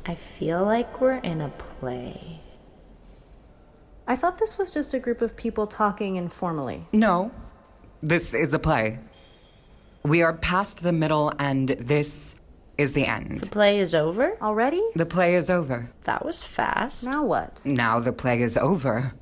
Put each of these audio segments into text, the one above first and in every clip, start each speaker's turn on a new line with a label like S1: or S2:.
S1: I feel like we're in a play.
S2: I thought this was just a group of people talking informally.
S3: No, this is a play. We are past the middle, and this is the end.
S1: The play is over?
S2: Already?
S3: The play is over.
S1: That was fast.
S2: Now what?
S3: Now the play is over.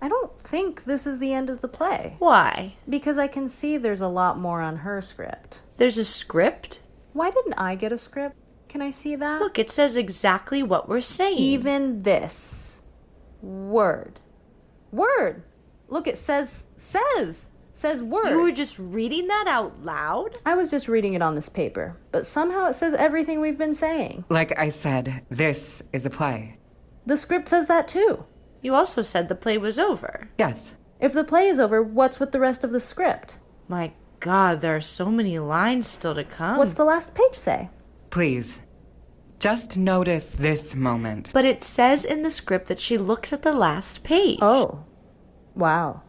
S2: I don't think this is the end of the play.
S1: Why?
S2: Because I can see there's a lot more on her script.
S1: There's a script?
S2: Why didn't I get a script? Can I see that?
S1: Look, it says exactly what we're saying.
S2: Even this. Word. Word. Look, it says word.
S1: You were just reading that out loud?
S2: I was just reading it on this paper, but somehow it says everything we've been saying.
S3: Like I said, this is a play.
S2: The script says that too.
S1: You also said the play was over.
S3: Yes.
S2: If the play is over, what's with the rest of the script?
S1: My God, there are so many lines still to come.
S2: What's the last page say?
S3: Please, just notice this moment.
S1: But it says in the script that she looks at the last page.
S2: Oh. Wow.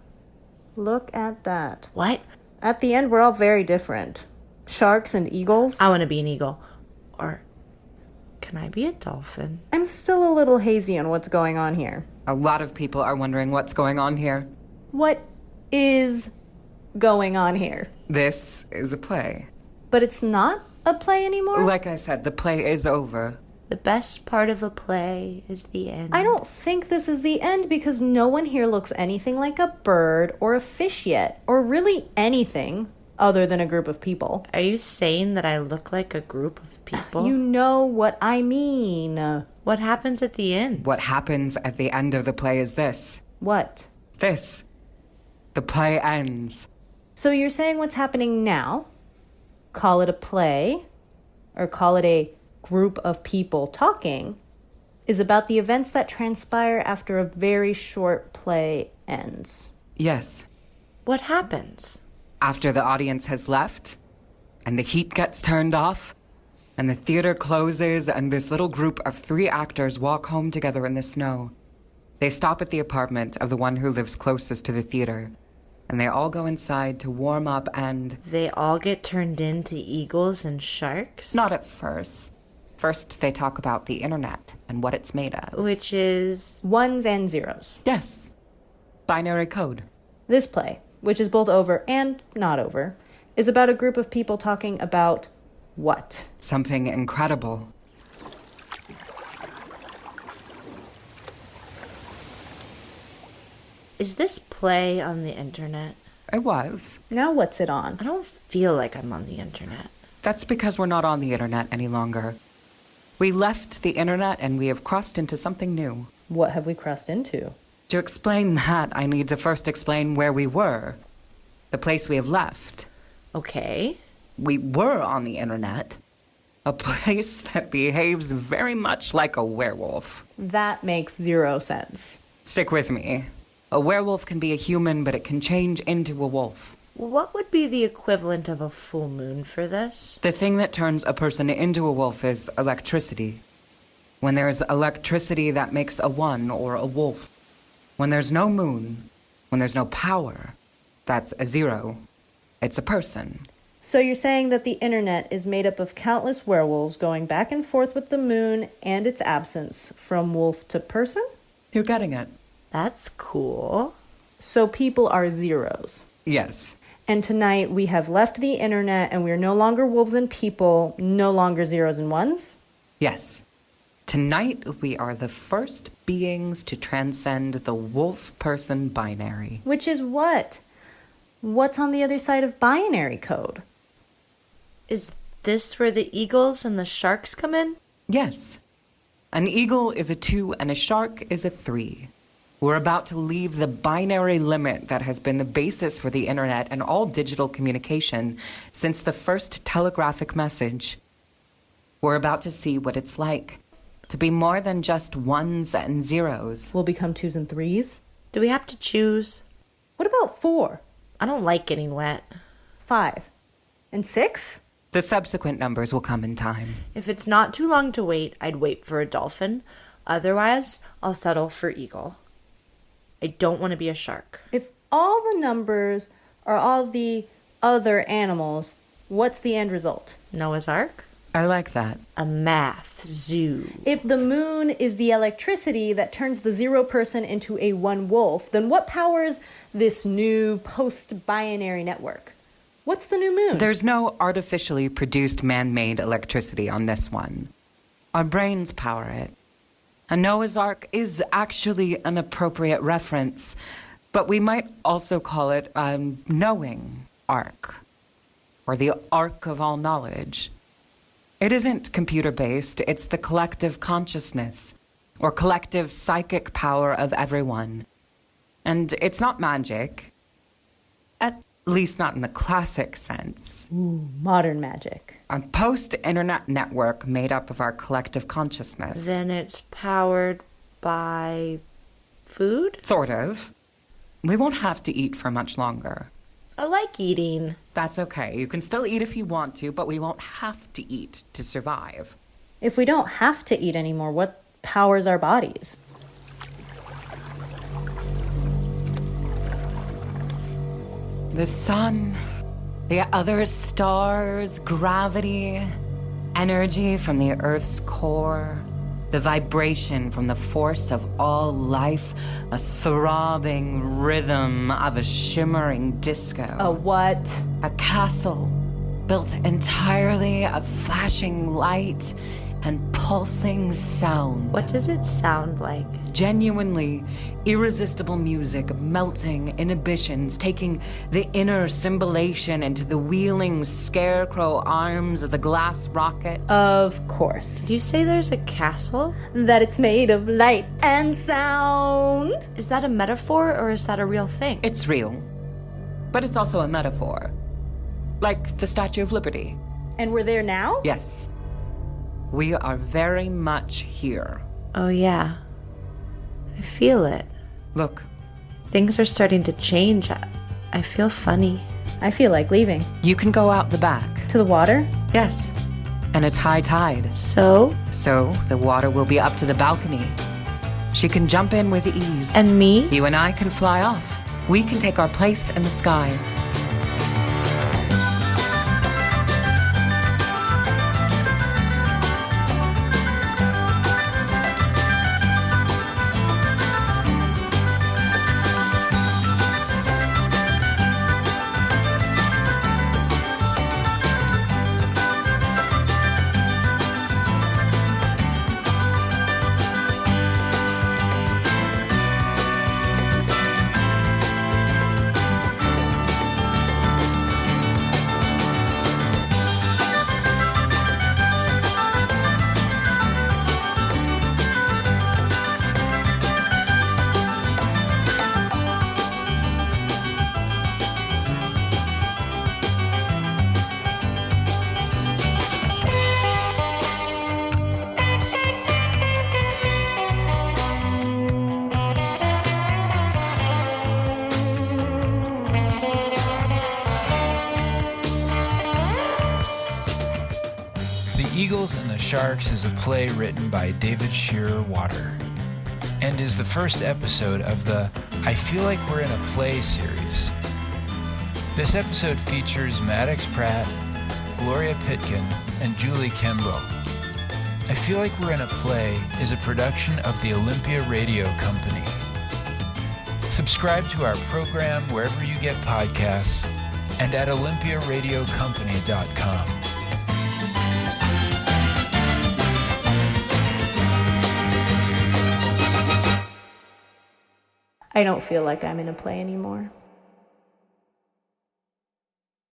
S2: Look at that.
S1: What?
S2: At the end, we're all very different. Sharks and eagles.
S1: I want to be an eagle. Or can I be a dolphin?
S2: I'm still a little hazy on what's going on here.
S3: A lot of people are wondering what's going on here.
S2: What is going on here?
S3: This is a play.
S2: But it's not a play anymore?
S3: Like I said, the play is over.
S1: The best part of a play is the end.
S2: I don't think this is the end because no one here looks anything like a bird or a fish yet, or really anything other than a group of people.
S1: Are you saying that I look like a group of people?
S2: You know what I mean.
S1: What happens at the end?
S3: What happens at the end of the play is this.
S2: What?
S3: This. The play ends.
S2: So you're saying what's happening now, call it a play, or call it a group of people talking, is about the events that transpire after a very short play ends.
S3: Yes.
S1: What happens?
S3: After the audience has left, and the heat gets turned off, and the theater closes, and this little group of 3 actors walk home together in the snow. They stop at the apartment of the one who lives closest to the theater, and they all go inside to warm up and...
S1: They all get turned into eagles and sharks?
S3: Not at first. First, they talk about the internet and what it's made of.
S1: Which is...
S2: Ones and zeros.
S3: Yes. Binary code.
S2: This play, which is both over and not over, is about a group of people talking about what?
S3: Something incredible.
S1: Is this play on the internet?
S3: It was.
S2: Now what's it on?
S1: I don't feel like I'm on the internet.
S3: That's because we're not on the internet any longer. We left the internet and we have crossed into something new.
S2: What have we crossed into?
S3: To explain that, I need to first explain where we were. The place we have left.
S1: Okay.
S3: We were on the internet. A place that behaves very much like a werewolf.
S2: That makes zero sense.
S3: Stick with me. A werewolf can be a human, but it can change into a wolf.
S1: What would be the equivalent of a full moon for this?
S3: The thing that turns a person into a wolf is electricity. When there's electricity, that makes a one or a wolf. When there's no moon, when there's no power, that's a zero. It's a person.
S2: So you're saying that the internet is made up of countless werewolves going back and forth with the moon and its absence from wolf to person?
S3: You're getting it.
S1: That's cool.
S2: So people are zeros.
S3: Yes.
S2: And tonight we have left the internet and we are no longer wolves and people, no longer zeros and ones?
S3: Yes. Tonight we are the first beings to transcend the wolf-person binary.
S2: Which is what? What's on the other side of binary code?
S1: Is this where the eagles and the sharks come in?
S3: Yes. An eagle is a 2 and a shark is a 3. We're about to leave the binary limit that has been the basis for the internet and all digital communication since the first telegraphic message. We're about to see what it's like to be more than just ones and zeros.
S2: We'll become twos and threes?
S1: Do we have to choose?
S2: What about 4,
S1: I don't like getting wet.
S2: 5, and 6?
S3: The subsequent numbers will come in time.
S1: If it's not too long to wait, I'd wait for a dolphin. Otherwise, I'll settle for eagle. I don't want to be a shark.
S2: If all the numbers are all the other animals, what's the end result?
S1: Noah's Ark?
S3: I like that.
S1: A math zoo.
S2: If the moon is the electricity that turns the 0 person into a 1 wolf, then what powers this new post-binary network? What's the new moon?
S3: There's no artificially produced man-made electricity on this one. Our brains power it. A Noah's Ark is actually an appropriate reference, but we might also call it a knowing ark, or the ark of all knowledge. It isn't computer-based, it's the collective consciousness, or collective psychic power of everyone. And it's not magic, at least not in the classic sense.
S2: Ooh, modern magic.
S3: A post-internet network made up of our collective consciousness.
S1: Then it's powered by food?
S3: Sort of. We won't have to eat for much longer.
S1: I like eating.
S3: That's okay. You can still eat if you want to, but we won't have to eat to survive.
S2: If we don't have to eat anymore, what powers our bodies?
S3: The sun, the other stars, gravity, energy from the Earth's core, the vibration from the force of all life, a throbbing rhythm of a shimmering disco.
S2: A what?
S3: A castle built entirely of flashing light and pulsing sound.
S1: What does it sound like?
S3: Genuinely irresistible music, melting inhibitions, taking the inner symbolation into the wheeling scarecrow arms of the glass rocket.
S2: Of course.
S1: Did you say there's a castle?
S2: That it's made of light and sound.
S1: Is that a metaphor or is that a real thing?
S3: It's real, but it's also a metaphor. Like the Statue of Liberty.
S2: And we're there now?
S3: Yes. We are very much here.
S1: Oh, yeah. I feel it.
S3: Look.
S1: Things are starting to change. I feel funny.
S2: I feel like leaving.
S3: You can go out the back.
S2: To the water?
S3: Yes. And it's high tide.
S1: So
S3: the water will be up to the balcony. She can jump in with ease.
S1: And me?
S3: You and I can fly off. We can take our place in the sky.
S4: Eagles and the Sharks is a play written by David Shearer Water and is the first episode of the I Feel Like We're in a Play series. This episode features Maddox Pratt, Gloria Pitkin, and Julie Kimbrough. I Feel Like We're in a Play is a production of the Olympia Radio Company. Subscribe to our program wherever you get podcasts and at olympiaradiocompany.com.
S2: I don't feel like I'm in a play anymore.